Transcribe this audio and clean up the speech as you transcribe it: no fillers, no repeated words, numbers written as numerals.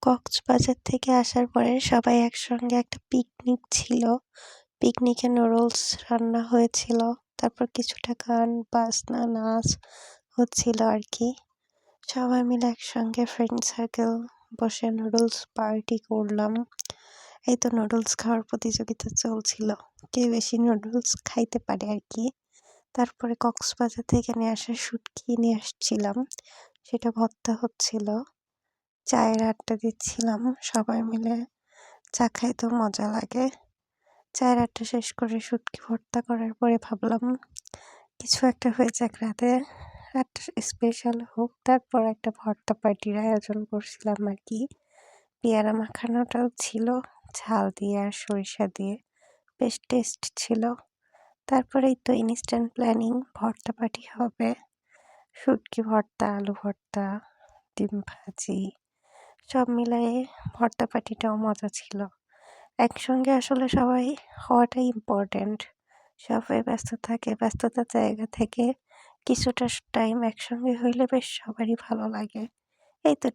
কক্সবাজার থেকে আসার পরে সবাই একসঙ্গে একটা পিকনিক ছিল। পিকনিকে নুডলস রান্না হয়েছিল। তারপর কিছুটা গান বাজনা নাচ হচ্ছিল আর কি। সবাই মিলে একসঙ্গে ফ্রেন্ড সার্কেল বসে নুডলস পার্টি করলাম। এই তো নুডলস খাওয়ার প্রতিযোগিতা চলছিল, কে বেশি নুডলস খাইতে পারে আর কি। তারপরে কক্সবাজার থেকে নিয়ে আসা শুটকি নিয়ে আসছিলাম, সেটা ভর্তা হচ্ছিল। চায়ের আড্ডা দিচ্ছিলাম সবাই মিলে, চা খাইতেও মজা লাগে। চায়ের আড্ডা শেষ করে শুটকি ভর্তা করার পরে ভাবলাম কিছু একটা হয়ে যাক রাতে, একটা স্পেশাল হোক। তারপর একটা ভর্তা পার্টির আয়োজন করছিলাম আর কি। পেয়ারা মাখানোটাও ছিল, ঝাল দিয়ে আর সরিষা দিয়ে, বেশ টেস্ট ছিল। তারপরেই তো ইনস্ট্যান্ট প্ল্যানিং, ভর্তা পার্টি হবে। শুটকি ভর্তা, আলু ভর্তা, ডিম ভাজি, সব মিলায়ে ভর্তা পার্টিটাও মজা ছিল। একসঙ্গে আসলে সবাই হওয়াটাই ইম্পর্ট্যান্ট। সবাই ব্যস্ত থাকে, ব্যস্ততার জায়গা থেকে কিছুটা টাইম একসঙ্গে হইলে বেশ সবারই ভালো লাগে। এই তো